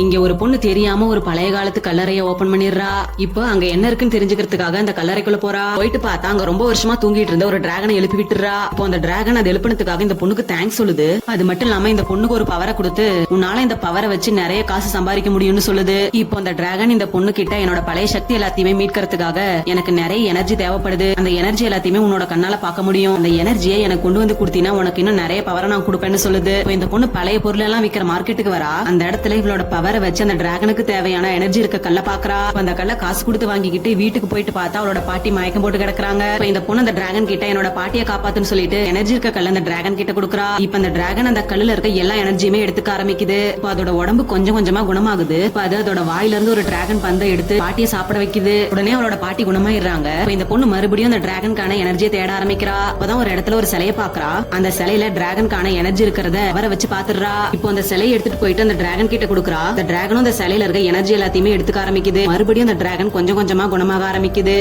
இங்க ஒரு பொண்ணு தெரியாம ஒரு பழைய காலத்து கல்லறைய ஓபன் பண்ணிடுறா. இப்போ அங்க என்ன இருக்குன்னு தெரிஞ்சுக்கிறதுக்காக அந்த கல்லறைக்குள்ள போறா. போயிட்டு பார்த்தா அங்க ரொம்ப வருஷமா தூங்கிட்டு இருந்த ஒரு டிராகனை எழுப்பி விட்டுறா. இப்போ அந்த டிராகன் அது எழுப்பினதுக்காக இந்த பொண்ணுக்கு தேங்க்ஸ் சொல்லுது. அது மட்டும் இல்லாம இந்த பொண்ணுக்கு ஒரு பவரை கொடுத்து உன்னால இந்த பவரை வச்சு நிறைய காசு சம்பாதிக்க முடியும்னு சொல்லுது. இப்போ அந்த டிராகன் இந்த பொண்ணு கிட்ட என்னோட பழைய சக்தி எல்லாத்தையுமே மீட்கிறதுக்காக எனக்கு நிறைய எனர்ஜி தேவைப்படுது. அந்த எனர்ஜி எல்லாத்தையுமே உன்னோட கண்ணால பார்க்க முடியும். அந்த எனர்ஜியை எனக்கு கொண்டு வந்து கொடுத்தீங்கன்னா உனக்கு இன்னும் நிறைய பவரை நான் கொடுப்பேன்னு சொல்லுது. இப்போ இந்த பொண்ணு பழைய பொருள் எல்லாம் விற்கிற மார்க்கெட்டுக்கு வரா. அந்த இடத்துல இவளோட பவரை வச்சு அந்த டிராகனுக்கு தேவையான எனர்ஜி இருக்க கல்ல பாக்குறா. அந்த கல்ல காசு கொடுத்து வாங்கிக்கிட்டு வீட்டுக்கு போயிட்டு பார்த்தா அவளோட பாட்டி மயக்கம் போட்டு கிடக்குறாங்க. இந்த பொண்ணு அந்த டிராகன் கிட்ட என்னோட பாட்டியை காப்பாத்துன்னு சொல்லிட்டு எனர்ஜி இருக்க கல்ல அந்த டிராகன் கிட்ட கொடுக்குறா. இப்ப அந்த டிராகன் அந்த கல்லுல இருக்க எல்லா எனர்ஜியுமே எடுத்துக்க ஆரம்பிக்குது. இப்ப அதோட உடம்பு கொஞ்சம் கொஞ்சமா குணமாகுது. இப்ப அது அதோட வாயில இருந்து ஒரு டிராகன் பந்தை எடுத்து பாட்டியை சாப்பிட வைக்குது. உடனே அவளோட பாட்டி குணமாயிடுறாங்க. இந்த பொண்ணு மறுபடியும் அந்த டிராகனுக்கான எனர்ஜியை தேட ஆரம்பிக்கிறா. அப்பதான் ஒரு இடத்துல ஒரு சிலையை பாக்குறா. அந்த சிலையில டிராகனுக்கான எனர்ஜி இருக்கிறத அவரை வச்சு பாத்துறா. இப்போ அந்த சிலையை எடுத்துட்டு போயிட்டு அந்த டிராகன் கிட்ட கொடுக்குறா. அந்த டிராகனும் அந்த சிலையில இருக்க எனர்ஜி எல்லாத்தையுமே எடுத்துக்க ஆரம்பிக்குது. மறுபடியும் அந்த டிராகன் கொஞ்சம் கொஞ்சமா குணமாக ஆரம்பிக்குது.